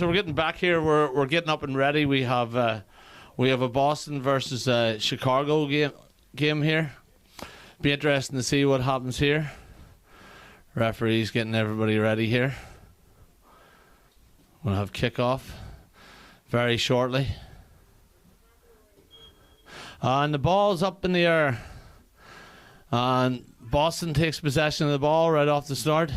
So we're getting back here. We're getting up and ready. We have a Boston versus Chicago game here. Be interesting to see what happens here. Referee's getting everybody ready here. We'll have kickoff very shortly. And the ball's up in the air. And Boston takes possession of the ball right off the start.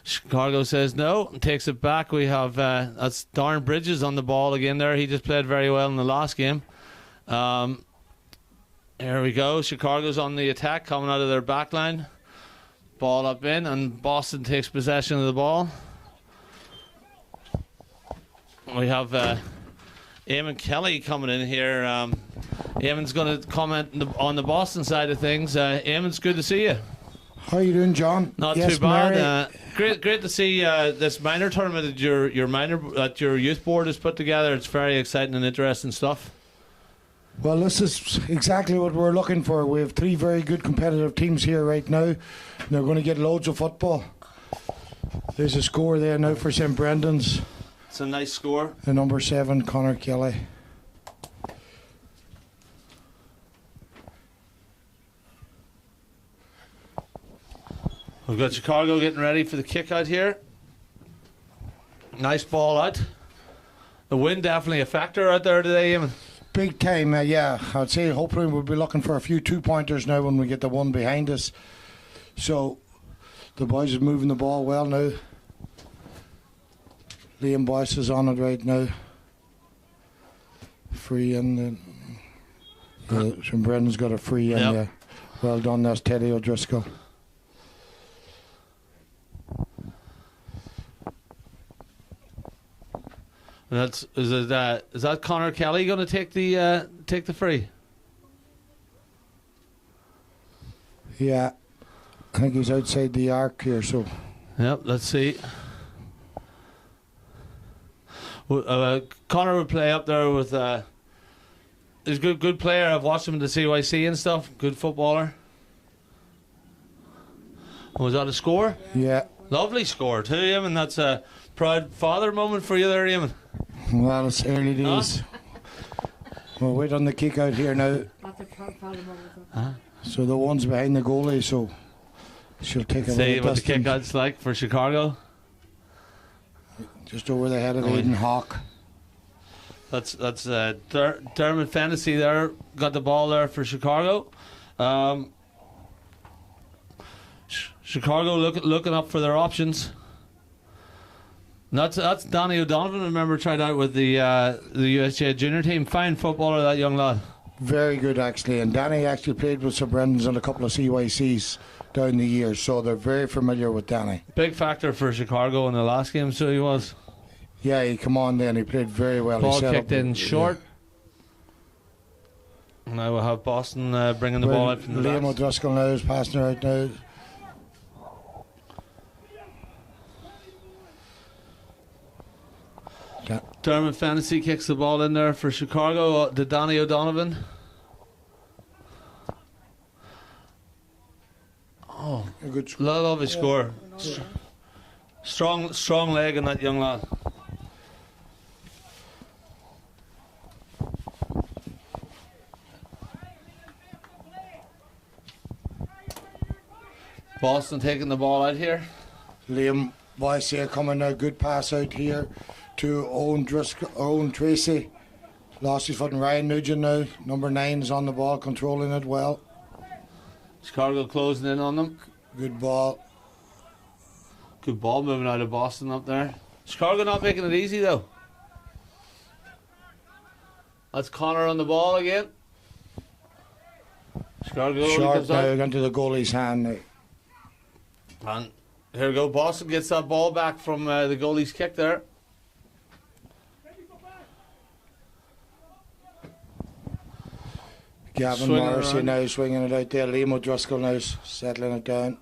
Chicago says no and takes it back. We have that's Darren Bridges on the ball again there. He just played very well in the last game. Here we go. Chicago's on the attack coming out of their back line. Ball up in and Boston takes possession of the ball. We have Eamon Kelly coming in here. Eamon's going to comment on the Boston side of things. Eamon's good to see you. How are you doing, John? Not too bad. Great to see this minor tournament that your youth board has put together. It's very exciting and interesting stuff. Well, this is exactly what we're looking for. We have 3 very good competitive teams here right now. They're going to get loads of football. There's a score there now for St. Brendan's. It's a nice score. The number 7, Connor Kelly. We've got Chicago getting ready for the kick out here. Nice ball out. The wind definitely a factor out there today, Eamon. Big time, yeah. I'd say hopefully we'll be looking for a few 2-pointers now when we get the one behind us. So the boys are moving the ball well now. Liam Boyce is on it right now. Free in. St. Brendan's got a free in there. Well done, that's Teddy O'Driscoll. Is that Connor Kelly going to take the free? Yeah, I think he's outside the arc here. So, yep. Let's see. Connor would play up there with. He's a good player. I've watched him at the CYC and stuff. Good footballer. Was that a score? Yeah. Lovely score too, Eamon. That's a proud father moment for you there, Eamon. Well, it's early days. We'll wait on the kick out here now. So the one's behind the goalie, so she'll take a see little what distance. the kick out's like for Chicago. Just over the head of Aidan Hawk. That's Dermot Fennessy there. Got the ball there for Chicago. Chicago looking up for their options. And that's Danny O'Donovan. I remember tried out with the USJ junior team. Fine footballer, that young lad. Very good, actually. And Danny actually played with St. Brendan's on a couple of CYCs down the years, so they're very familiar with Danny. Big factor for Chicago in the last game, so he was. Yeah, he come on then. He played very well. Ball kicked in short. Yeah. Now we'll have Boston bringing the ball out from the Liam O'Driscoll now is passing her out now. Yeah. Dermot Fennessy kicks the ball in there for Chicago to Danny O'Donovan. Oh, a good score. Lovely score. Strong leg in that young lad. Boston taking the ball out here. Liam Boyce here coming now. Good pass out here to Owen Tracy. Lost his foot, and Ryan Nugent now. Number 9 is on the ball, controlling it well. Chicago closing in on them. Good ball. Good ball moving out of Boston up there. Chicago not making it easy though. That's Connor on the ball again. Chicago short now into the goalie's hand now. And here we go. Boston gets that ball back from the goalie's kick there. Gavin swinging Morrissey around. now swinging it out there. Liam O'Driscoll now settling it down.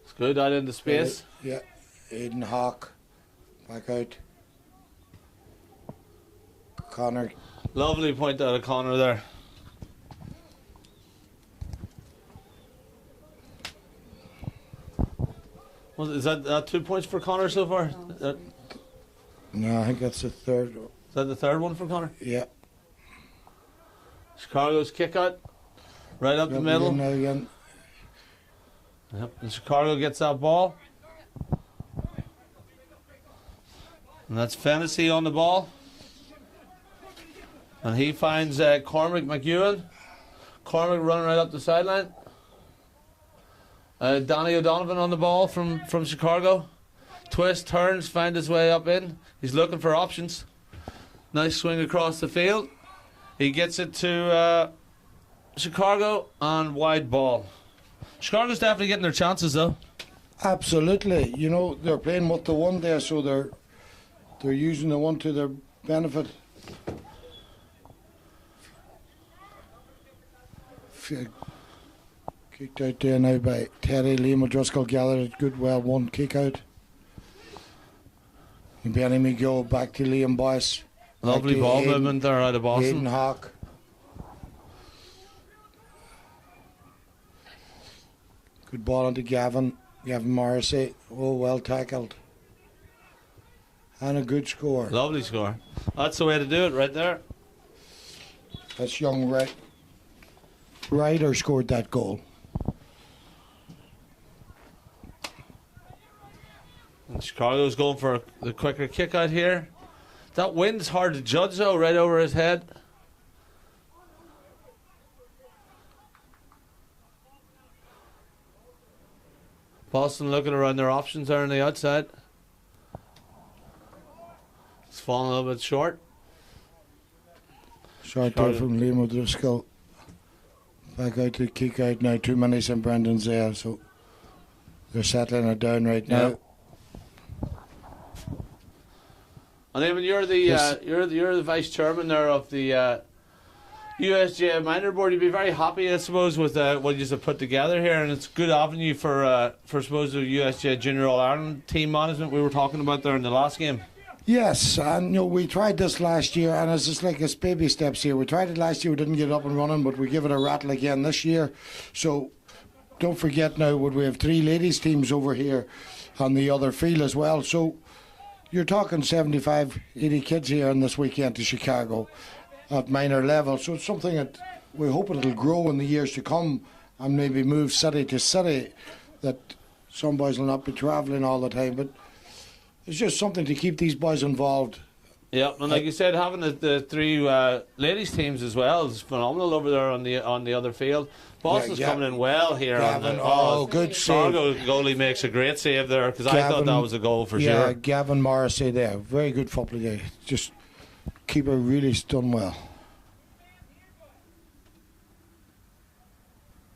It's good out into space. Yeah. Aidan Hawk back out. Connor. Lovely point out of Connor there. Is that 2 points for Connor so far? No, I think that's the third. Is that the third one for Connor? Yeah. Chicago's kick out. Right up the middle. Now again. Yep. And Chicago gets that ball. And that's Fennessy on the ball. And he finds Cormac McEwen. Cormac running right up the sideline. Donny O'Donovan on the ball from Chicago. Twist, turns, finds his way up in. He's looking for options. Nice swing across the field. He gets it to Chicago on wide ball. Chicago's definitely getting their chances though. Absolutely. You know, they're playing with the one there, so they're using the one to their benefit. Kicked out there now by Terry. Liam O'Driscoll gathered it good, well, one kick out. And Benny McGill back to Liam Boyce. Lovely ball movement there out of Boston. Hayden Hawk. Good ball into Gavin Morrissey. Oh, well tackled. And a good score. Lovely score. That's the way to do it right there. That's young Ryder scored that goal. And Chicago's going for the quicker kick out here. That wind's hard to judge though, right over his head. Boston looking around their options there on the outside. It's falling a little bit short. Short there from Liam O'Driscoll. Back out to kick out now. Too many St. Brendan's there, so they're settling it down right now. And Eamon, you're the vice chairman there of the USJ Minor Board. You'd be very happy, I suppose, with what you have put together here, and it's a good avenue for suppose the USJ Junior All Ireland team management we were talking about there in the last game. Yes, and you know, we tried this last year, and it's just like it's baby steps here. We tried it last year, we didn't get up and running, but we give it a rattle again this year. So don't forget now, we have 3 ladies teams over here on the other field as well. So you're talking 75, 80 kids here on this weekend to Chicago at minor level. So it's something that we hope it'll grow in the years to come and maybe move city to city, that some boys will not be travelling all the time. But it's just something to keep these boys involved. Yeah, and like you said, having the 3 ladies teams as well is phenomenal over there on the other field. Boston's coming in well here. Gavin, good save. Chicago goalie makes a great save there, because I thought that was a goal for sure. Yeah, Gavin Morrissey there. Very good football guy. Just keeper really done well.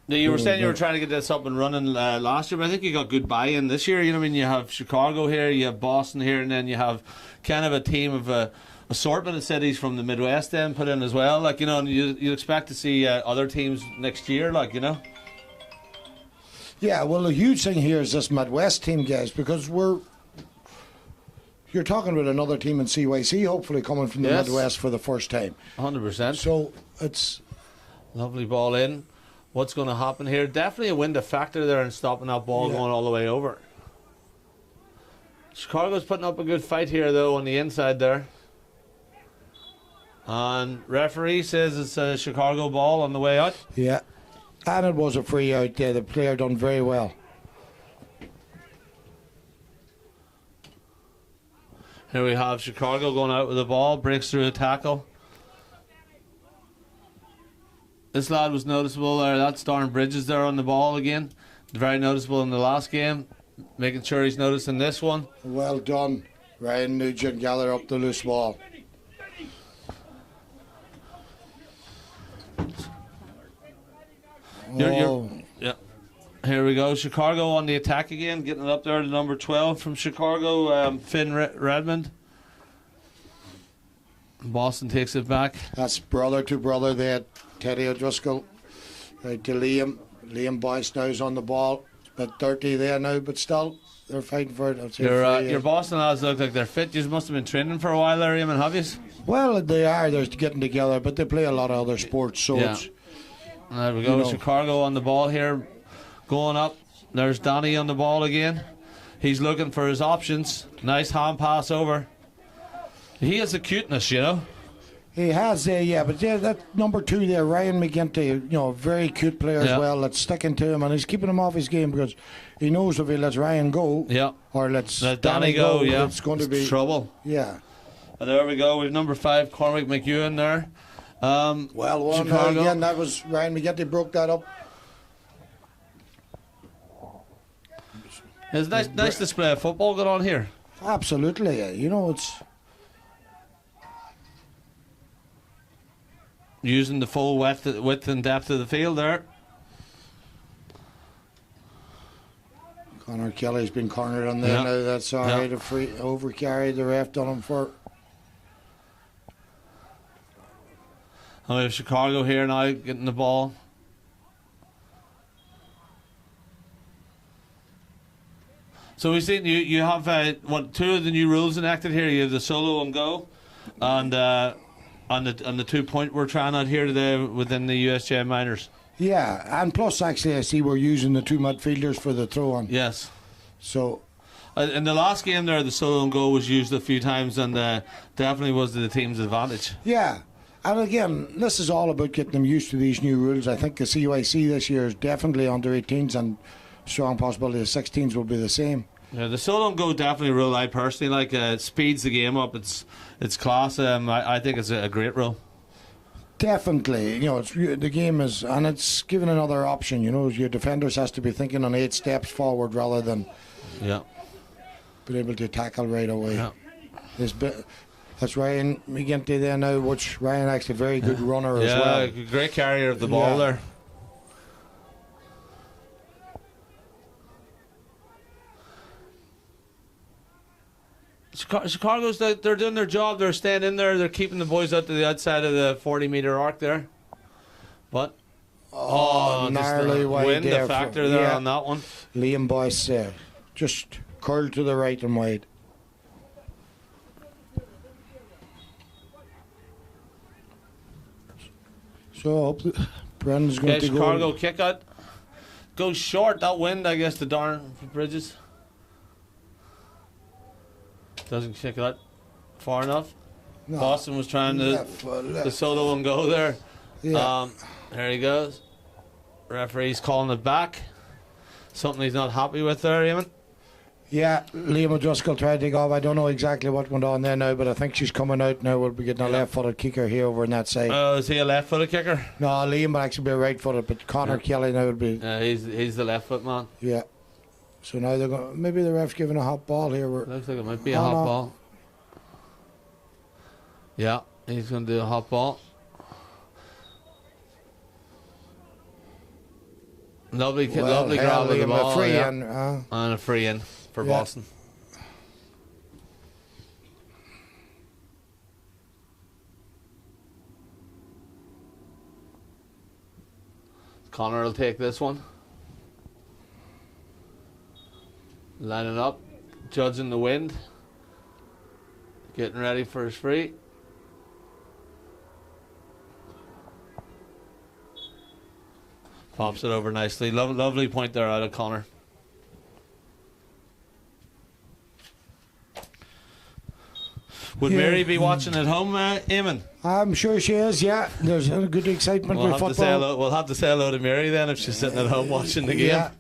Now, you were saying you were trying to get this up and running last year, but I think you got good buy-in this year. You know what I mean? You have Chicago here, you have Boston here, and then you have kind of a team of assortment of cities from the Midwest then put in as well. Like, you know, and you expect to see other teams next year, like, you know? Yeah, well, the huge thing here is this Midwest team, guys, because you're talking about another team in CYC, hopefully coming from the Midwest for the first time. 100%. So it's lovely ball in. What's going to happen here? Definitely a wind factor there in stopping that ball going all the way over. Chicago's putting up a good fight here, though, on the inside there. And referee says it's a Chicago ball on the way out. Yeah. And it was a free out there. The player done very well. Here we have Chicago going out with the ball, breaks through a tackle. This lad was noticeable there. That's Darren Bridges there on the ball again. Very noticeable in the last game. Making sure he's noticing this one. Well done. Ryan Nugent gather up the loose ball. Yeah. Here we go. Chicago on the attack again. Getting it up there to number 12 from Chicago. Finn Redmond. Boston takes it back. That's brother to brother there. Teddy O'Driscoll right to Liam. Liam Boyce now is on the ball. About 30 there now, but still they're fighting for it. Your Boston lads look like they're fit. You must have been training for a while there, Eamon, have you? Well, they are. They're getting together, but they play a lot of other sports. So it's, there we go. Chicago on the ball here, going up. There's Donny on the ball again. He's looking for his options. Nice hand pass over. He has a cuteness, you know. He has, but that number 2 there, Ryan McGinty, very cute player as well. That's sticking to him, and he's keeping him off his game because he knows if he lets Ryan go, or lets Let Danny go, it's going to be trouble. Yeah. And there we go. We've number 5, Cormac McEwen there. Again, that was Ryan McGinty broke that up. There's a nice display of football going on here. Absolutely, it's. Using the full width and depth of the field there. Conor Kelly's been cornered on there now. That's all right. A free overcarry. The ref done him for. And we have Chicago here now getting the ball. So we've seen you have 2 of the new rules enacted here. You have the solo and go, and on the 2-point we're trying out here today within the USJ minors. Yeah, and plus actually I see we're using the 2 midfielders for the throw on. Yes. So in the last game there, the solo and go was used a few times, and definitely was to the team's advantage. Yeah. And again, this is all about getting them used to these new rules. I think the CYC this year is definitely under 18s, and strong possibility the 16s will be the same. Yeah, the solo and go definitely rule I personally like. It speeds the game up. It's class. I think it's a great rule. Definitely, it's the game is, and it's given another option. Your defenders has to be thinking on 8 steps forward rather than being able to tackle right away. Yeah. That's Ryan McGinty there now, which Ryan actually a very good runner as well. Yeah, great carrier of the ball there. Chicago's they're doing their job. They're staying in there. They're keeping the boys out to the outside of the 40-meter arc there. But narrowly wide wind there. The factor there on that one. Liam Boyce just curled to the right and wide. So I hope Brendan's going to go. Chicago kick out. Goes short. That wind, I guess, the darn Bridges. Doesn't kick it out far enough. No. Boston was trying to the solo and go there. Yeah. There he goes. Referee's calling it back. Something he's not happy with there, Eamon. Yeah, Liam O'Driscoll tried to take off. I don't know exactly what went on there now, but I think she's coming out now. We'll be getting a left-footed kicker here over on that side. Oh, is he a left-footed kicker? No, Liam will actually be a right-footed, but Conor Kelly now will be. He's the left-foot man. Yeah. So now they're going. Maybe the ref's giving a hot ball here. Looks like it might be a hot ball. Yeah, he's going to do a hot ball. Lovely grab of the ball. A free in, and a free in for Boston. Connor will take this one. Lining up, judging the wind, getting ready for his free. Pops it over nicely. Lovely point there out of Connor. Would Mary be watching at home, Eamon? I'm sure she is, yeah. There's a good excitement with football. We'll have to say hello to Mary then if she's sitting at home watching the game. Yeah.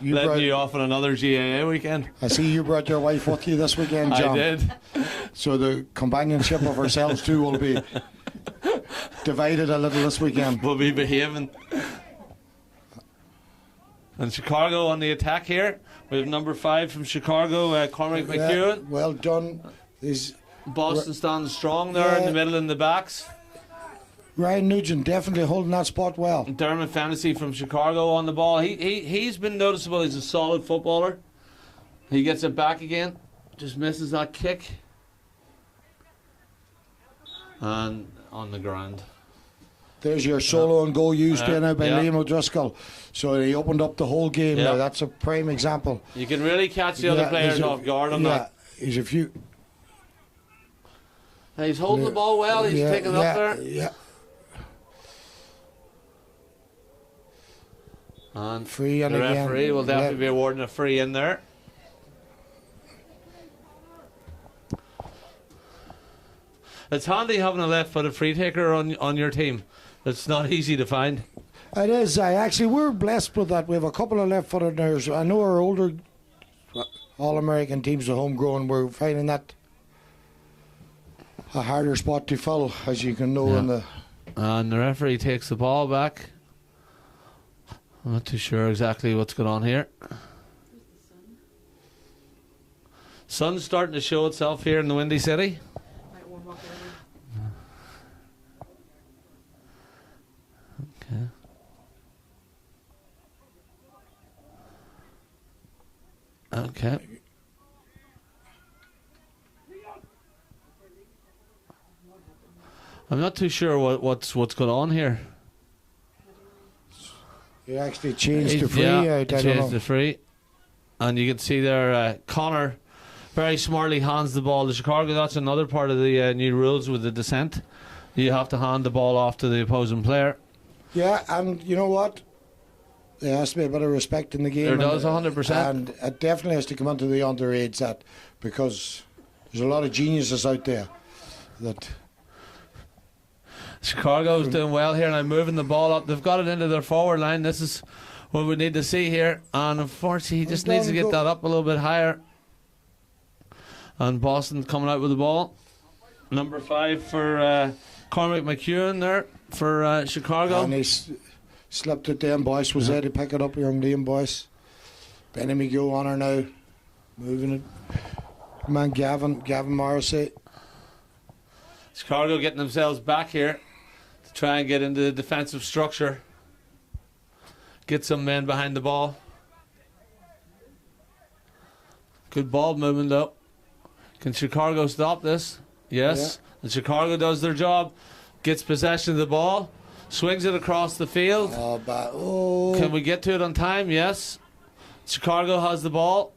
Letting you off on another GAA weekend. I see you brought your wife with you this weekend, John. I did. So the companionship of ourselves two will be divided a little this weekend. We'll be behaving. And Chicago on the attack here. We have number 5 from Chicago, Cormac McEwen. Well done. Boston standing strong there in the middle and the backs. Ryan Nugent definitely holding that spot well. Dermot Fennessy from Chicago on the ball. He's been noticeable. He's a solid footballer. He gets it back again. Just misses that kick. And on the ground. There's your solo and goal used there now by Liam O'Driscoll. So he opened up the whole game now. That's a prime example. You can really catch the other players off guard on that. He's a few. He's holding the ball well. He's taking it up there. Yeah. And free, and the referee will definitely be awarding a free in there. It's handy having a left-footed free taker on your team. It's not easy to find. It is. We're blessed with that. We have a couple of left-footed players. I know our older All-American teams, the homegrown, we're finding that a harder spot to fill, as you can know. Yeah. And the referee takes the ball back. I'm not too sure exactly what's going on here. Sun's starting to show itself here in the Windy City. Okay. Okay. I'm not too sure what's going on here. He actually changed the free. I don't changed know. the free. And you can see there, Connor very smartly hands the ball to Chicago. That's another part of the new rules with the descent. You have to hand the ball off to the opposing player. Yeah, and you know what? There has to be a bit of respect in the game. There does, 100%. And it definitely has to come onto the underage set, because there's a lot of geniuses out there that... Chicago's doing well here now, moving the ball up. They've got it into their forward line. This is what we need to see here. And unfortunately, he just needs to get that up a little bit higher. And Boston coming out with the ball. Number 5 for Cormac McEwen there for Chicago. And he slipped it down, boys. Was there to pick it up, young Liam, boys. Benny McGill on her now. Moving it. Come on, Gavin Morrissey. Chicago getting themselves back here to try and get into the defensive structure. Get some men behind the ball. Good ball movement though. Can Chicago stop this? Yes. Yeah. And Chicago does their job. Gets possession of the ball. Swings it across the field. Can we get to it on time? Yes. Chicago has the ball.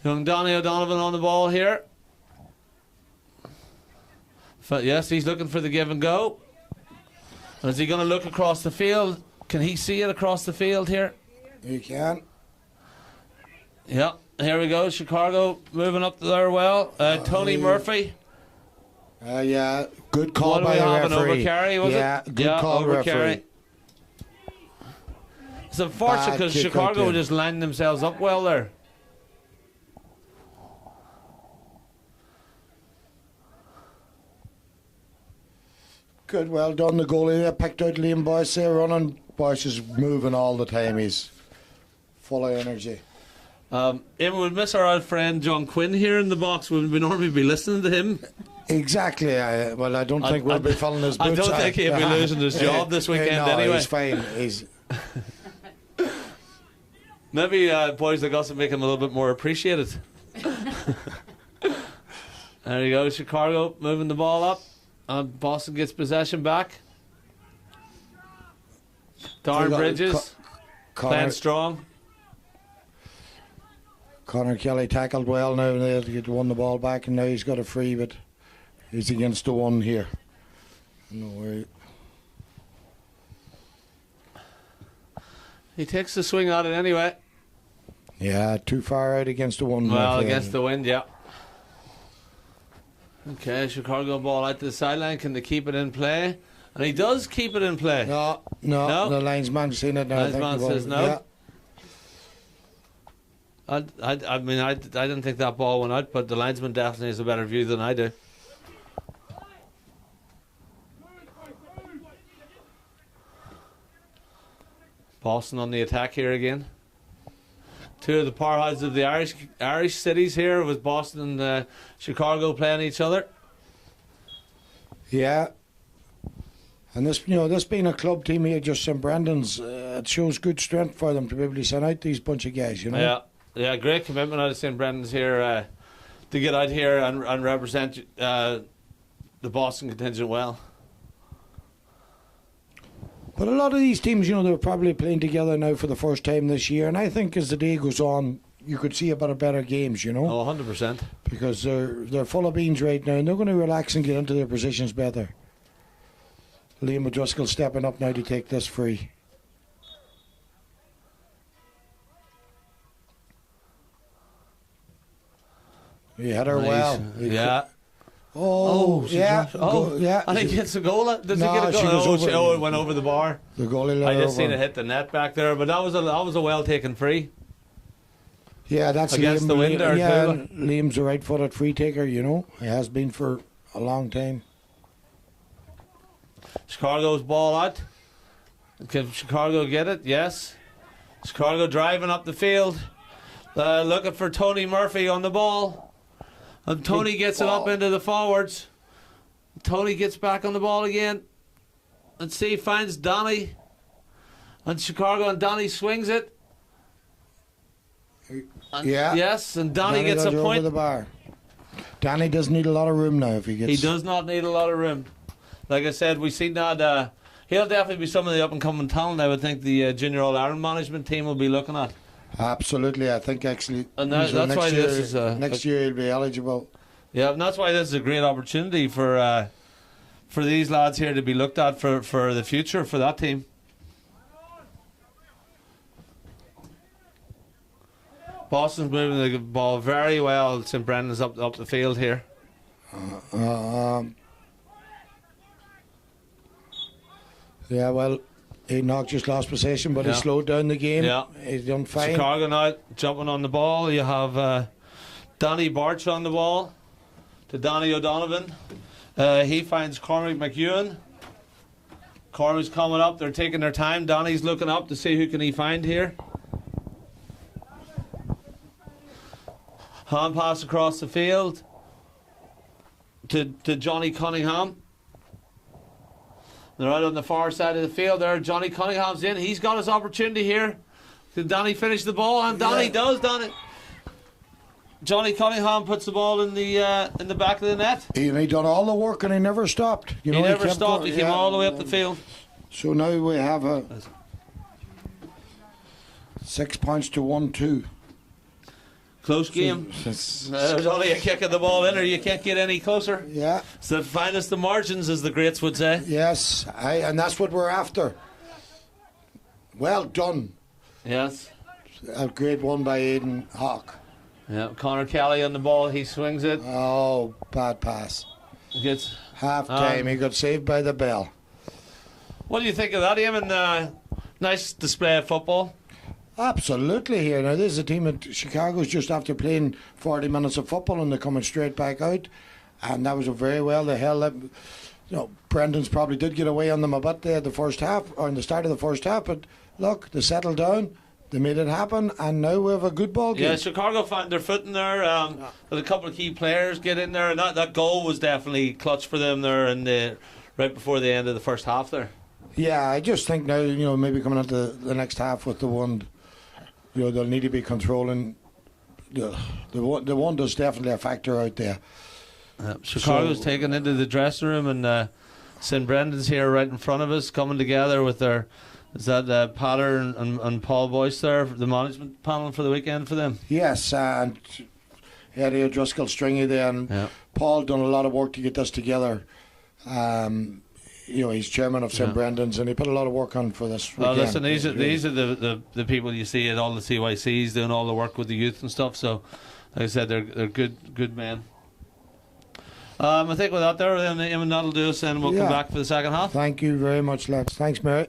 Young Donny O'Donovan on the ball here. Yes, he's looking for the give and go. Is he going to look across the field? Can he see it across the field here? He can. Yeah, here we go. Chicago moving up there well. Tony Murphy. Yeah, good call by the referee. An overcarry, was it? Good call, referee. It's unfortunate because Chicago just lined themselves up well there. Good, well done, the goalie there. Picked out Liam Boyce there, running. Boyce is moving all the time. He's full of energy. We'll miss our old friend John Quinn here in the box. We'll normally be listening to him. Exactly. I don't think we'll be filling his boots. I don't think he'll be losing his job this weekend anyway. He's fine. He's maybe boys like us will make him a little bit more appreciated. There you go, Chicago moving the ball up. Boston gets possession back. Darren Bridges playing strong. Connor Kelly tackled well now. They won the ball back, and now he's got a free, but he's against the one here. No worry. He takes the swing at it anyway. Yeah, too far out against the one. Well, against the wind, yeah. Okay, Chicago ball out to the sideline. Can they keep it in play? And he does keep it in play. No. The linesman's seen it now. Linesman says no. Yeah. I mean, I didn't think that ball went out, but the linesman definitely has a better view than I do. Boston on the attack here again. Two of the powerhouses of the Irish cities here, with Boston and Chicago playing each other. Yeah. And this being a club team here, just St. Brendan's, it shows good strength for them to be able to send out these bunch of guys, you know. Yeah, great commitment out of St. Brendan's here to get out here and represent the Boston contingent well. But a lot of these teams, they're probably playing together now for the first time this year, and I think as the day goes on, you could see a bit of better games, Oh, 100%. Because they're full of beans right now, and they're going to relax and get into their positions better. Liam O'Driscoll stepping up now to take this free. He hit her well. Oh, she yeah. dropped- Oh, yeah. And he gets a goal. Does No, he get a goal? she goes over. Oh, it went over the bar. The goalie let I her just seen over. it hit the net back there, but that was a well taken free. Yeah, that's Against the wind there, Yeah, too. Liam's a right-footed free taker, you know. He has been for a long time. Chicago's ball out. Can Chicago get it? Yes. Chicago driving up the field, looking for Tony Murphy on the ball, and Tony gets it up into the forwards. Tony gets back on the ball again, and see finds Donny, and Chicago, and Donny swings it. And Yeah. yes, and Donny Danny gets a got her over point. the bar. Danny doesn't need a lot of room now if he gets... He does not need a lot of room. Like I said, we've seen that. He'll definitely be some of the up and coming talent. I would think the Junior All Ireland management team will be looking at. Absolutely, I think actually... And that's next why year, this is next year he'll be eligible. Yeah, and that's why this is a great opportunity for these lads here to be looked at for the future for that team. Boston's moving the ball very well. St Brendan's up the field here. Yeah, well, Enoch just lost possession, but Yeah. he slowed down the game. Yeah. He's done fine. Chicago now jumping on the ball. You have Danny Barch on the ball to Danny O'Donovan. He finds Cormac McEwen. Cormac's coming up. They're taking their time. Danny's looking up to see who can he find here. Hand pass across the field to Johnny Cunningham. They're out on the far side of the field there. Johnny Cunningham's in. He's got his opportunity here. Did Danny finish the ball? And Danny does, Danny. Johnny Cunningham puts the ball in the back of the net. He done all the work and he never stopped. You know, He never kept stopped. going, He came all the way up the field. So now we have a 6 points to 1-2. Close game. There's only a kick of the ball in, or you can't get any closer. Yeah. It's the finest of margins, as the greats would say. Yes, and that's what we're after. Well done. Yes. A great one by Aidan Hawk. Yeah. Connor Kelly on the ball. He swings it. Oh, bad pass. Gets. Half time. He got saved by the bell. What do you think of that, Eamon? Nice display of football. Absolutely here. Now, this is a team that Chicago's just after playing 40 minutes of football and they're coming straight back out. And that was a very well. They held up. You know, Brendan's probably did get away on them a bit there at the first half, or in the start of the first half. But look, they settled down. They made it happen. And now we have a good ball game. Yeah, Chicago found their foot in there. But a couple of key players get in there. And that goal was definitely clutch for them there right before the end of the first half there. Yeah, I just think now, you know, maybe coming into the next half with the one, you know, they'll need to be controlling. The one is definitely a factor out there. Chicago's taken into the dressing room, and St Brendan's here right in front of us, coming together with their. Is that Potter and Paul Boyce there, the management panel for the weekend for them? Yes, and Eddie O'Driscoll Stringy there, and Paul done a lot of work to get this together. You know, he's chairman of St Brendan's, and he put a lot of work on for this. Well, weekend. listen, these are the people you see at all the CYCs doing all the work with the youth and stuff. So, like I said, they're good men. I think with that there, then that'll do us, and we'll come back for the second half. Thank you very much, lads. Thanks, Mary.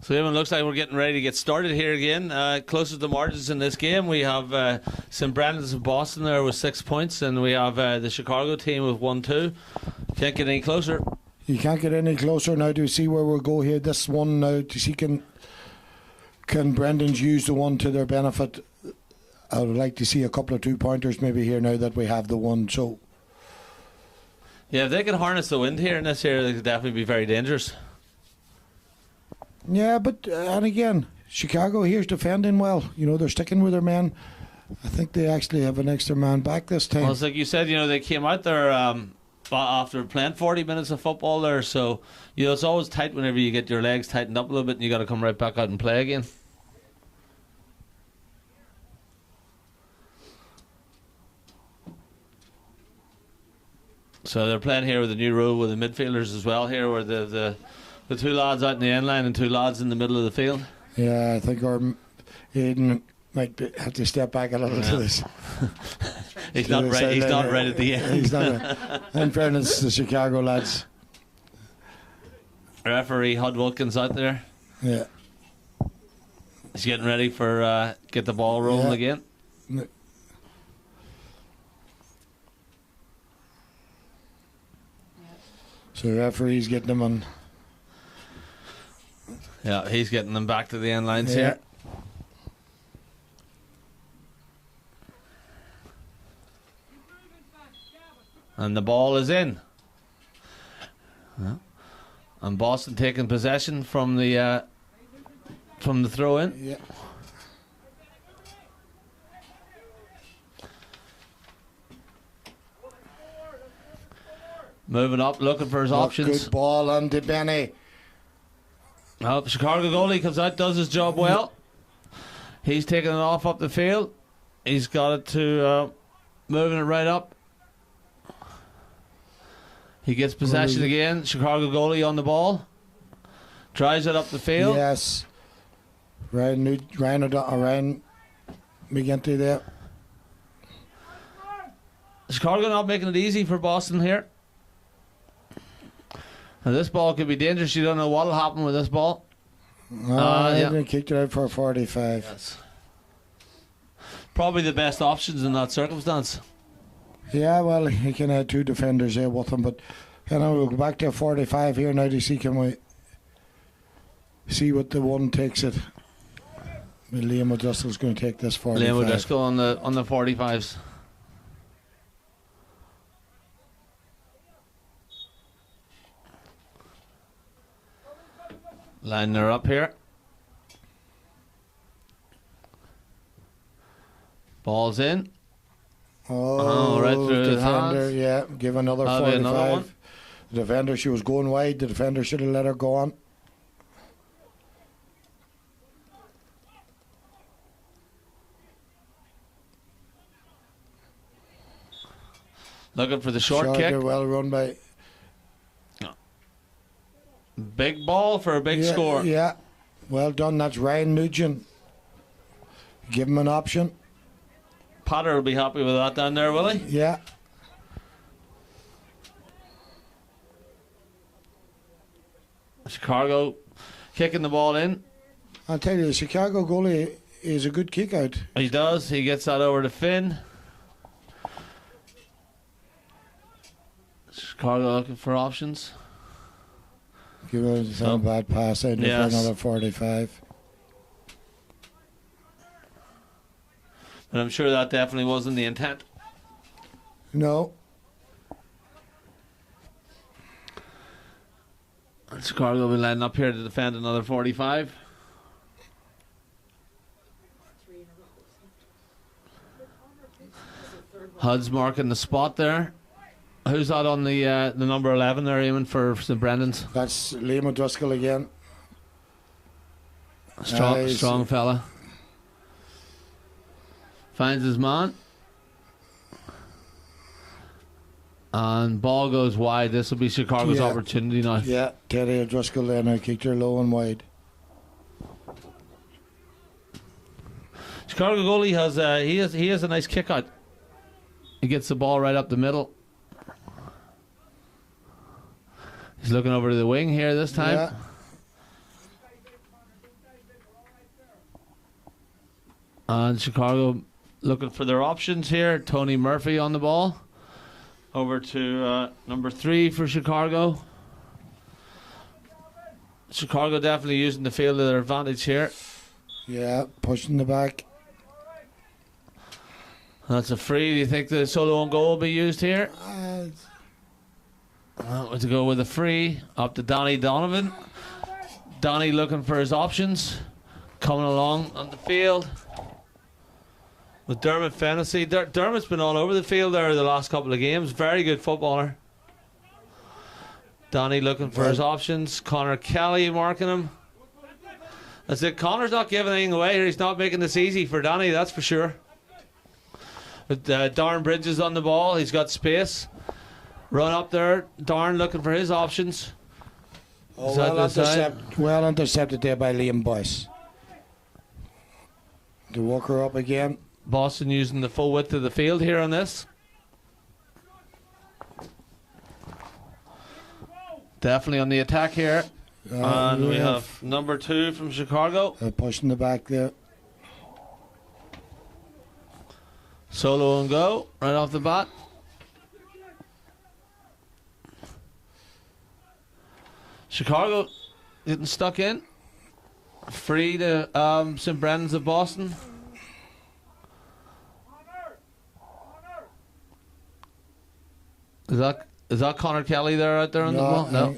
So it looks like we're getting ready to get started here again. Closest to the margins in this game, we have St. Brendan's of Boston there with 6 points, and we have the Chicago team with 1-2. Can't get any closer. You can't get any closer now to see where we'll go here. This one now to see can Brendan's use the one to their benefit. I would like to see a couple of 2-pointers maybe here now that we have the one. So yeah, if they can harness the wind here in this area, they could definitely be very dangerous. yeah, but and again, Chicago here's defending well. You know, they're sticking with their men. I think they actually have an extra man back this time. Well, it's like you said, they came out there after playing 40 minutes of football there, so it's always tight whenever you get your legs tightened up a little bit and you got to come right back out and play again. So they're playing here with a new rule with the midfielders as well here, where the 2 lads out in the end line and 2 lads in the middle of the field. Yeah, I think our Aiden might have to step back a little to this. He's not right. He's not right at the end. He's not. In fairness, the Chicago lads. Referee Hud Wilkins out there. Yeah. He's getting ready for get the ball rolling again. So the referee's getting them on. Yeah, he's getting them back to the end lines here. And the ball is in. And Boston taking possession from the throw in. Yeah. Moving up, looking for his options. Good ball on to Benny. Well, Chicago goalie comes out, does his job well. He's taking it off up the field. He's got it to moving it right up. He gets possession again. Chicago goalie on the ball. Drives it up the field. Yes. Ryan McGinty there. Chicago not making it easy for Boston here. And this ball could be dangerous. You don't know what will happen with this ball. They kicked it out for 45. Yes. Probably the best options in that circumstance. Yeah, well, he can have 2 defenders there with him, but we'll go back to a 45 here now to see can we see what the one takes it. Liam O'Driscoll's going to take this 45. Liam O'Driscoll on the 45s. Lining her up here. Ball's in. Oh, right through his defender, hands. yeah, give another That'll be 45. another one. The defender, she was going wide. The defender should have let her go on. Looking for the short kick. Well run by. Big ball for a big score. Yeah, well done. That's Ryan Nugent. Give him an option. Potter will be happy with that down there, will he? Yeah. Chicago kicking the ball in. I'll tell you, the Chicago goalie is a good kick out. He does. He gets that over to Finn. Chicago looking for options. Give it some bad pass out for another 45. But I'm sure that definitely wasn't the intent. No. Chicago will be lining up here to defend another 45. Hud's marking the spot there. Who's that on the number 11 there, aiming for St. Brendan's? That's Liam O'Driscoll again. Strong fella. Finds his man. And ball goes wide. This will be Chicago's opportunity now. Yeah, Terry O'Driscoll there now kicked her low and wide. Chicago goalie has he has a nice kick out. He gets the ball right up the middle. He's looking over to the wing here this time. And Chicago looking for their options here. Tony Murphy on the ball. Over to number 3 for Chicago. Chicago definitely using the field to their advantage here. Yeah, pushing the back. That's a free. Do you think the solo on goal will be used here? To go with a free. Up to Donny Donovan. Donny looking for his options. Coming along on the field. With Dermot Fennessy. Dermot's been all over the field there the last couple of games. Very good footballer. Donny looking for his options. Connor Kelly marking him. That's it. Connor's not giving anything away here. He's not making this easy for Donny, that's for sure. With Darren Bridges on the ball. He's got space. Run up there. Darren looking for his options. Oh, well intercepted there by Liam Boyce. To walk her up again. Boston using the full width of the field here on this. Definitely on the attack here. And we have number 2 from Chicago. Pushing the back there. Solo and go right off the bat. Chicago getting stuck in. Free to St. Brendan's of Boston. Is that Connor Kelly there out there on the ball? No.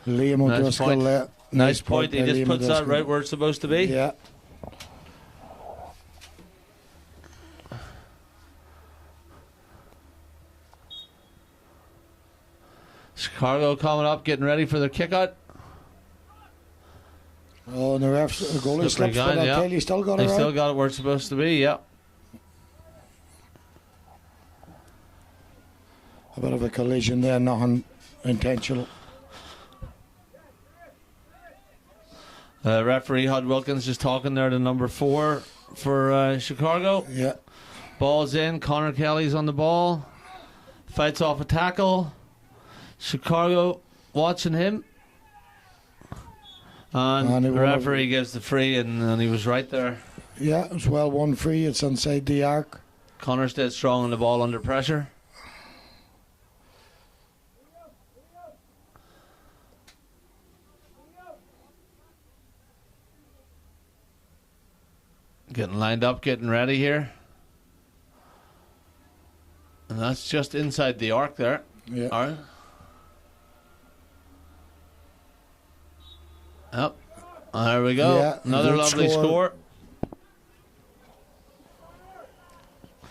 Liam O'Driscoll there. Nice point. He just puts that right where it's supposed to be. Yeah. Chicago coming up, getting ready for their kick out. Oh, and the goalie slips, but I tell you, he still got it right. He still got it where it's supposed to be, yeah. A bit of a collision there, nothing intentional. Referee Hud Wilkins just talking there to number 4 for Chicago. Yeah. Ball's in. Connor Kelly's on the ball. Fights off a tackle. Chicago watching him. And the referee gives the free, and he was right there. Yeah, it's well won free. It's inside the arc. Connor stayed strong on the ball under pressure. Getting lined up, getting ready here. And that's just inside the arc there. Yeah. All right. Yep. There we go. Yeah, another lovely score. I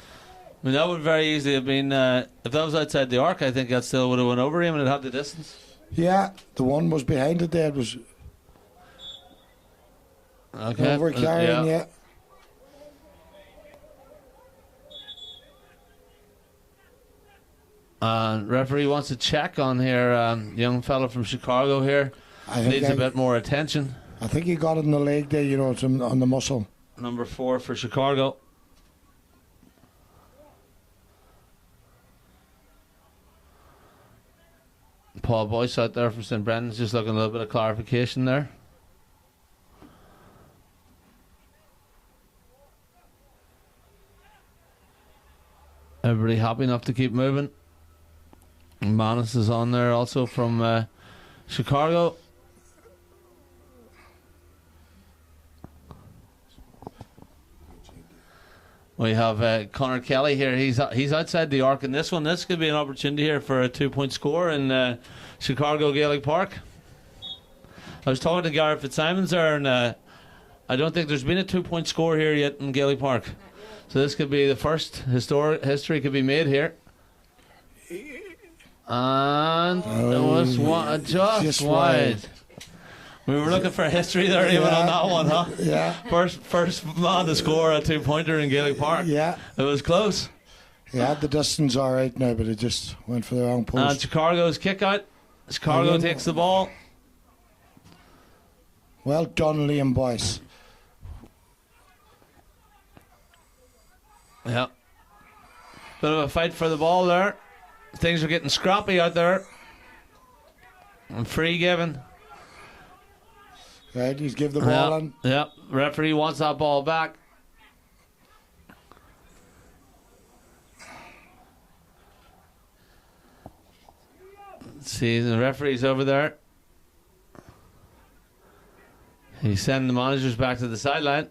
mean, that would very easily have been, if that was outside the arc, I think that still would have went over him and it had the distance. Yeah, the one was behind it there. It was over carrying, yeah. Referee wants to check on here. Young fella from Chicago here needs a bit more attention. I think he got it in the leg there, it's on the muscle. Number 4 for Chicago. Paul Boyce out there from St. Brendan's just looking a little bit of clarification there. Everybody happy enough to keep moving. Manis is on there also from Chicago. We have Connor Kelly here. He's outside the arc in this one. This could be an opportunity here for a 2-point score in Chicago Gaelic Park. I was talking to Gareth Fitzsimons there, and I don't think there's been a 2-point score here yet in Gaelic Park. So this could be the first history could be made here. And it was just wide. We were looking for history there even on that one, huh? Yeah. First man to score a 2-pointer in Gaelic Park. Yeah. It was close. Yeah, the distance all right now, but it just went for the wrong post. And Chicago's kick out. Chicago takes the ball. Well done, Liam Boyce. Yeah. Bit of a fight for the ball there. Things are getting scrappy out there. And free given. Right, he's give the ball on. Yep, referee wants that ball back. See, the referee's over there. He's sending the managers back to the sideline.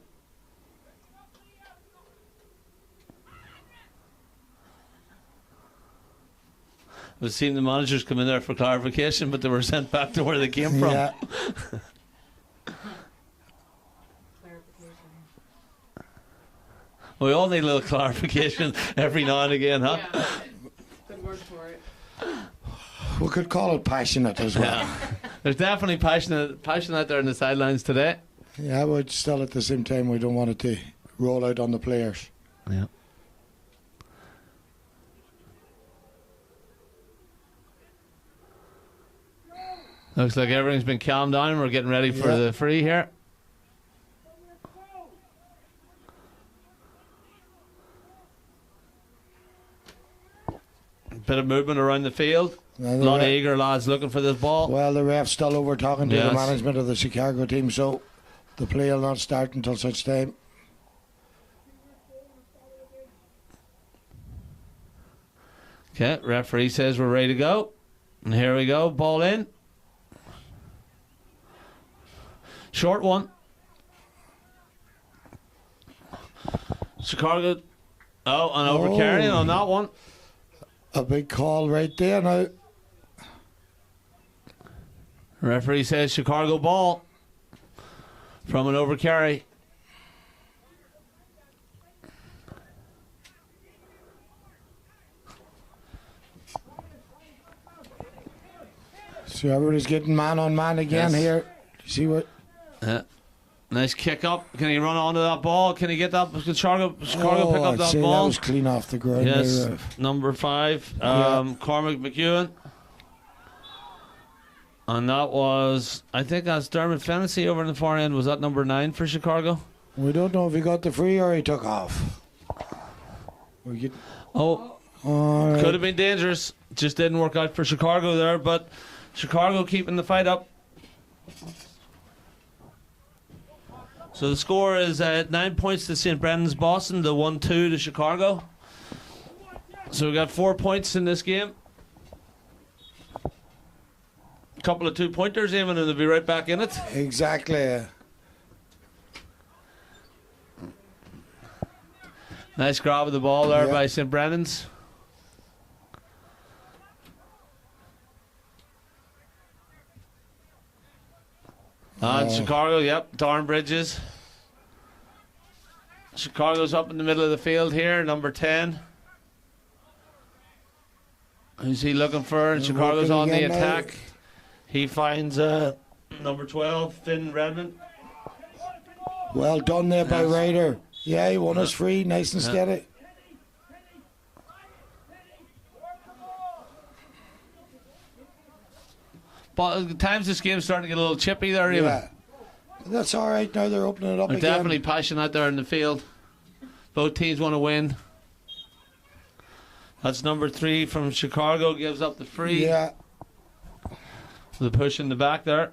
We've seen the managers come in there for clarification, but they were sent back to where they came from. Yeah. We all need a little clarification every now and again, huh? Yeah. Good word for it. We could call it passionate as well. Yeah. There's definitely passion out there on the sidelines today. Yeah, but still at the same time, we don't want it to roll out on the players. Yeah. Looks like everything's been calmed down. We're getting ready for the free here. Bit of movement around the field. A lot of eager lads looking for this ball. Well, the ref's still over talking to Yes. the management of the Chicago team, so the play will not start until such time. Okay, referee says we're ready to go. And here we go, ball in. Short one. Chicago. Oh, an overcarrying on that one. A big call right there now. Referee says Chicago ball from an overcarry. So everybody's getting man on man again here. You see what? Yeah. Nice kick up. Can he run onto that ball? Can he get that? Chicago pick up I'd that say ball? that was clean off the ground. Yes, there, number 5, Cormac McEwen. And that was, I think that's Dermot Fennessy over in the far end. Was that number 9 for Chicago? We don't know if he got the free or he took off. Oh, All could have been dangerous. Just didn't work out for Chicago there, but Chicago keeping the fight up. So the score is 9 points to St. Brendan's Boston, the 1-2 to Chicago. So we got 4 points in this game. A couple of 2-pointers even, and they'll be right back in it. Exactly. Nice grab of the ball there by St. Brendan's. And Chicago, Darren Bridges. Chicago's up in the middle of the field here, number 10. Who's he looking for? And Chicago's on the attack. He finds number 12, Finn Redmond. Well done there by Ryder. Yeah, he won his free, nice and steady. But at times this game's starting to get a little chippy there, even. Yeah. That's all right. Now they're opening it up They're again. definitely passionate out there in the field. Both teams want to win. That's number 3 from Chicago, gives up the free. Yeah. The push in the back there.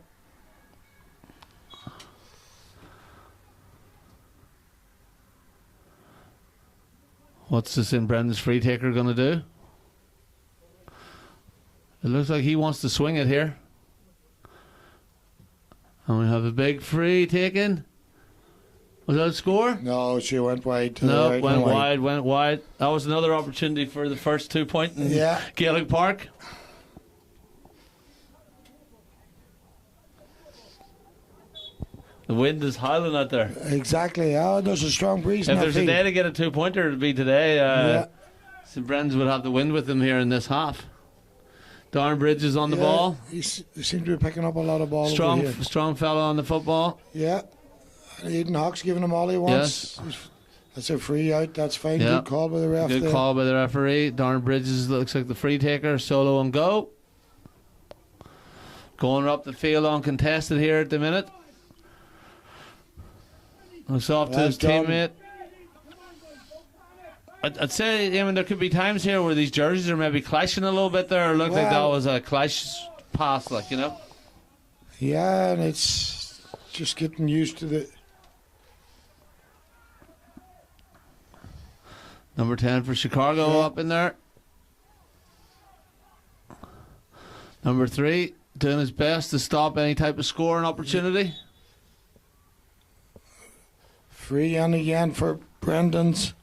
What's this in Brendan's free taker going to do? It looks like he wants to swing it here. And we have a big free taken. Was that a score? No, she went wide. No, Right, went wide. That was another opportunity for the first 2 point in Gaelic Park. The wind is howling out there. Exactly. Oh, there's a strong breeze. If there's a day to get a 2-pointer, it'd be today. St. Brendan's would have the wind with them here in this half. Darren Bridges on the ball. He seems to be picking up a lot of balls. Strong fella on the football. Yeah. Eden Hawk's giving him all he wants. Yes. That's a free out. That's fine. Yeah. Good call by the ref. Good call by the referee. Darren Bridges looks like the free taker. Solo and go. Going up the field uncontested here at the minute. Looks off to his teammate. I'd say, there could be times here where these jerseys are maybe clashing a little bit there. It looked like that was a clash pass, Yeah, and it's just getting used to the. Number 10 for Chicago up in there. Number 3 doing his best to stop any type of scoring opportunity. Free and again for Brendan's.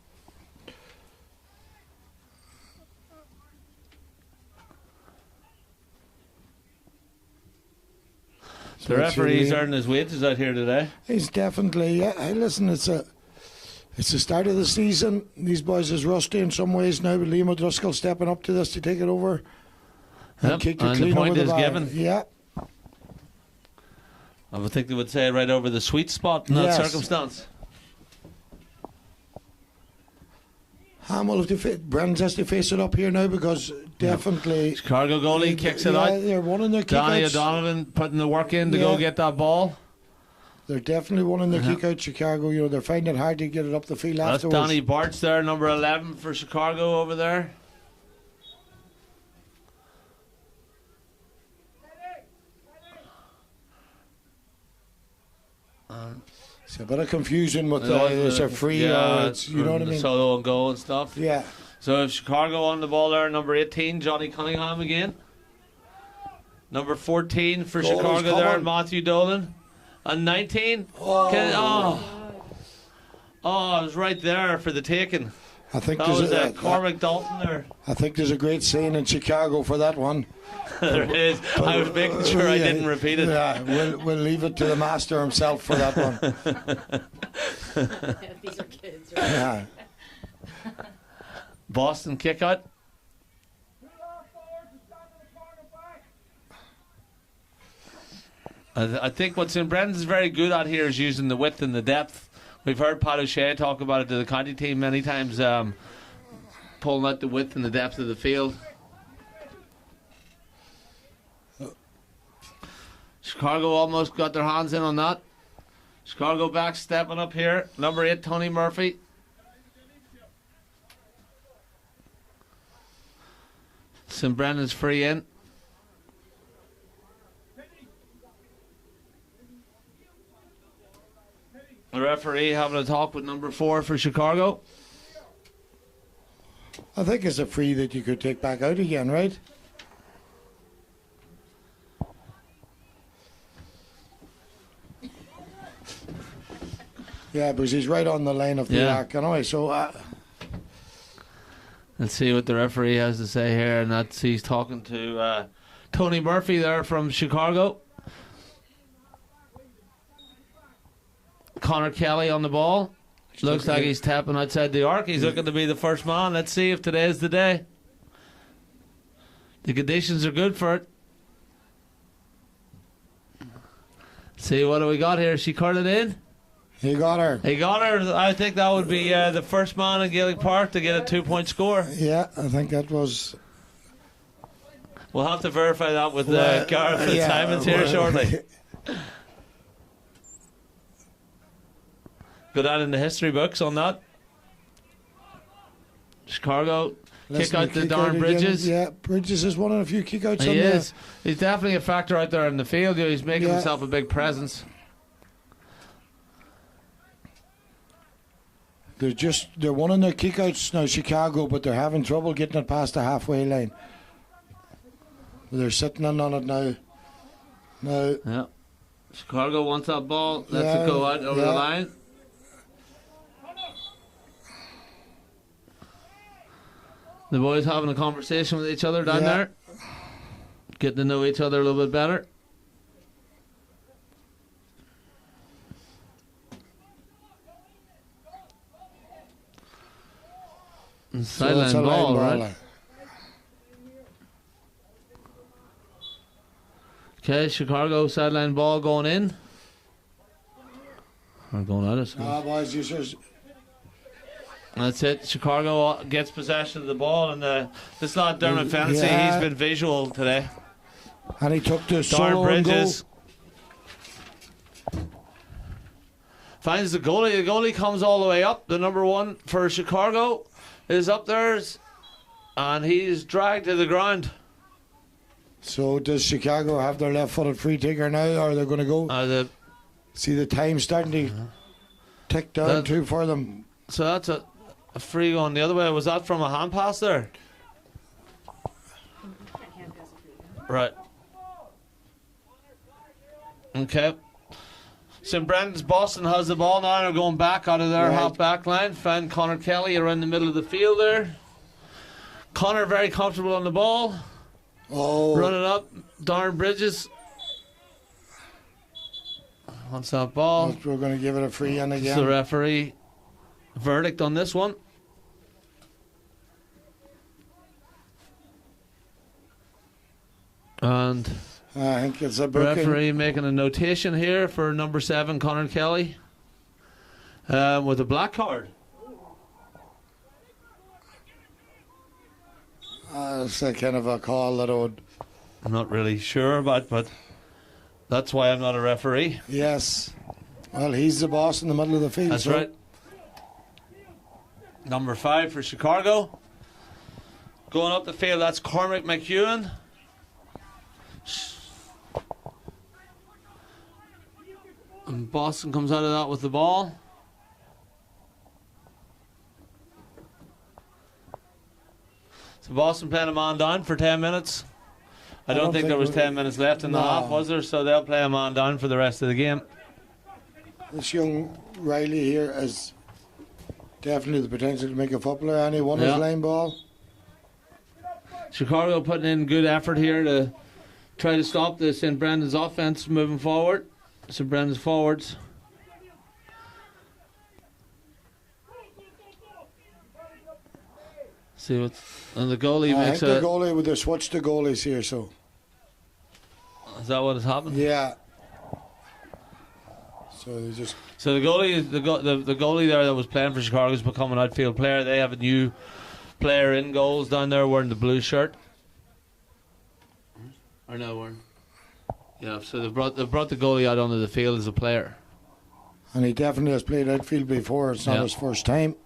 The referee's earning his wages out here today. He's definitely. Yeah, hey, listen, it's the start of the season. These boys is rusty in some ways now, but Liam O'Driscoll stepping up to this to take it over. Yep, Kicked it and clean the point over the is bar. given. Yeah. I would think they would say right over the sweet spot in that Yes. circumstance. Hamill, Brendan's has to face it up here now because definitely. Chicago goalie kicks it Yeah, out. they're one in their Donny kickouts. O'Donovan putting the work in to go Yeah. get that ball. They're definitely one in their kickouts, Chicago. You know, they're finding it hard to get it up the field That's afterwards. Donny Bartz there, number 11 for Chicago over there. It's a bit of confusion with it's a free or it's, you know what I mean? Solo and goal and stuff. Yeah. So if Chicago on the ball there, number 18, Johnny Cunningham again. Number 14 for Goal is Chicago there, coming. Matthew Dolan. And 19. Oh. I was right there for the taking. I think That there's was Cormac Dalton there. I think there's a great scene in Chicago for that one. There is. I was making sure I didn't repeat it. Yeah, we'll leave it to the master himself for that one. These are kids, right? Yeah. Boston kick out. I think what's in Brendan's very good at here is using the width and the depth. We've heard Pat O'Shea talk about it to the county team many times, pulling out the width and the depth of the field. Chicago almost got their hands in on that. Chicago back stepping up here. Number 8, Tony Murphy. St. Brendan's free in. The referee having a talk with number 4 for Chicago. I think it's a free that you could take back out again, right? Yeah, because he's right on the line of the Yeah. arc anyway. So Let's see what the referee has to say here. And that's he's talking to Tony Murphy there from Chicago. Connor Kelly on the ball. Looks like he's tapping outside the arc. He's looking to be the first man. Let's see if today's the day. The conditions are good for it. See, what do we got here? She cut it in. he got her. He got her. I think that would be the first man in Gaelic Park to get a 2-point score. Yeah, I think that was. We'll have to verify that with Well, Gareth yeah, Fitzsimons here well, shortly. Go down in the history books on that. Chicago kick out to kick Darren again. Bridges. Yeah, Bridges is one of a few kick outs He on there. is. He's definitely a factor out there in the field. You know, he's making Yeah. himself a big presence. They're one of their kickouts now, Chicago, but they're having trouble getting it past the halfway line. They're sitting in on it now. Now, Yeah. Chicago wants that ball. Lets Yeah, it go out over yeah. the line. The boys having a conversation with each other down Yeah. there. Getting to know each other a little bit better. And so sideline it's a ball, line right? ball. Okay, Chicago sideline ball going in. Or going out, I suppose. Ah, boys, you just That's it. Chicago gets possession of the ball, and this lad Dermot Fennessy, Yeah. he's been visual today. and he took the Darren solo and goal. Bridges finds the goalie. The goalie comes all the way up. The number 1 for Chicago is up there, and he's dragged to the ground. So does Chicago have their left-footed free taker now, or they're going to go? See the time starting to tick down That- too for them. So that's a free going the other way. Was that from a hand pass there? Right. Okay. St. Brendan's Boston has the ball now. They're going back out of their Right. half back line. Find Connor Kelly around the middle of the field there. Connor very comfortable on the ball. Oh, Running up. Darren Bridges. Wants that ball. we're going to give it a free in It's the again. referee verdict on this one. And I think it's a booking. referee making a notation here for number 7, Connor Kelly, with a black card. It's a kind of a call that would. I'm not really sure about, but that's why I'm not a referee. Yes. Well, he's the boss in the middle of the field. That's so right. Number 5 for Chicago. Going up the field, that's Cormac McEwen. And Boston comes out of that with the ball. So Boston playing a man down for 10 minutes. I don't think there was 10 minutes left in the No. half, was there? So they'll play a man down for the rest of the game. This young Riley here has definitely the potential to make a footballer, and he won his Yeah. line ball. Chicago putting in good effort here to try to stop the St. Brendan's offense moving forward. St. Brendan's forwards. See what, and the goalie I makes think the a. goalie would have switched the goalies here, so Is that what has happened? yeah. So they just So the goalie, the goalie there that was playing for Chicago has become an outfield player. They have a new player in goals down there wearing the blue shirt. Or no, wearing. Yeah, so they brought the goalie out onto the field as a player. and he definitely has played outfield before. It's not Yeah. his first time.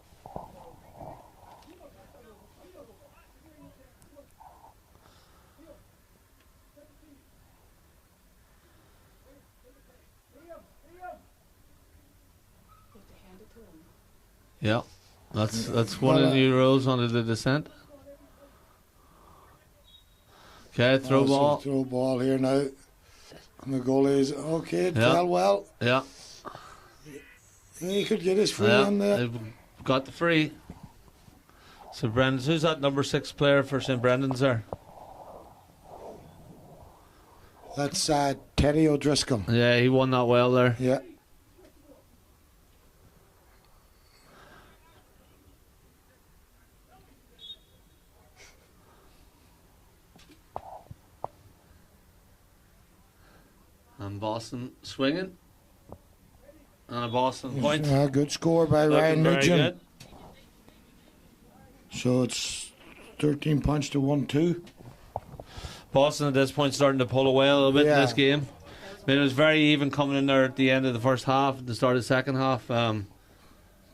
Yeah, that's one of the new rules under the descent. Okay, throw Also ball. Throw ball here now. And the goalie is okay. It Yeah. fell well. Yeah, He could get his free yeah, in there. they've got the free. St. Brendan's. Who's that number 6 player for St. Brendan's there? That's Teddy O'Driscoll. Yeah, he won that well there. Yeah. And Boston swinging. And a Boston point. Good score by Looking Ryan very Nugent. good. So it's 13 points to 1-2. Boston at this point starting to pull away a little bit in Yeah. this game. I mean, it was very even coming in there at the end of the first half, at the start of the second half.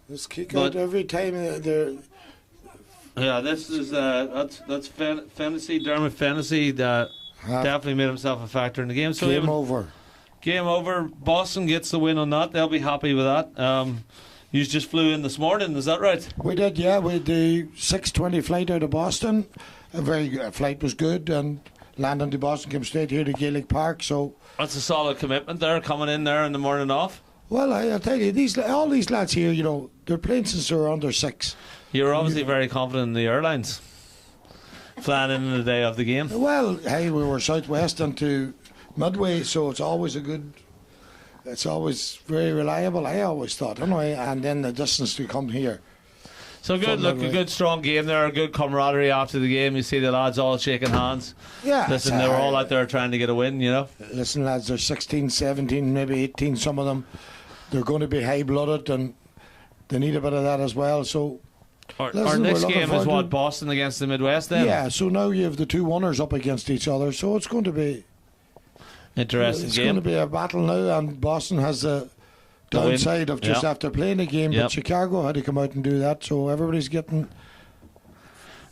This kick But- out every time they're Yeah, this is that's Fantasy, Dermot Fantasy that definitely made himself a factor in the game. So game even- over. game over. Boston gets the win on that. They'll be happy with that. You just flew in this morning, is that right? We did, yeah. We had the 6:20 flight out of Boston. A very good flight was good, and landing to Boston, came straight here to Gaelic Park. So, That's a solid commitment there, coming in there in the morning off. well, I'll tell you, all these lads here, you know, they're playing since they were under 6. You're obviously very confident in the airlines. Flying in the day of the game. Well, hey, we were southwest into Midway, so it's always very reliable. I always thought, anyway, and then the distance to come here. So good, From look, a Midway. good strong game there, a good camaraderie after the game. You see the lads all shaking hands. Yeah, Listen, they were all out there trying to get a win, you know. Listen, lads, they're 16, 17, maybe 18, some of them. They're going to be high-blooded, and they need a bit of that as well. So, Our Listen, next we're looking game is forward what, to- Boston against the Midwest then? yeah, so now you have the two winners up against each other. So it's going to be Interesting it's game. going to be a battle now, and Boston has the The win. downside of just Yeah. after playing a game, Yep. but Chicago had to come out and do that. So everybody's getting.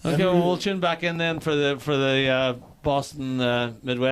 Okay, well, we'll tune back in then for the Boston Midwest.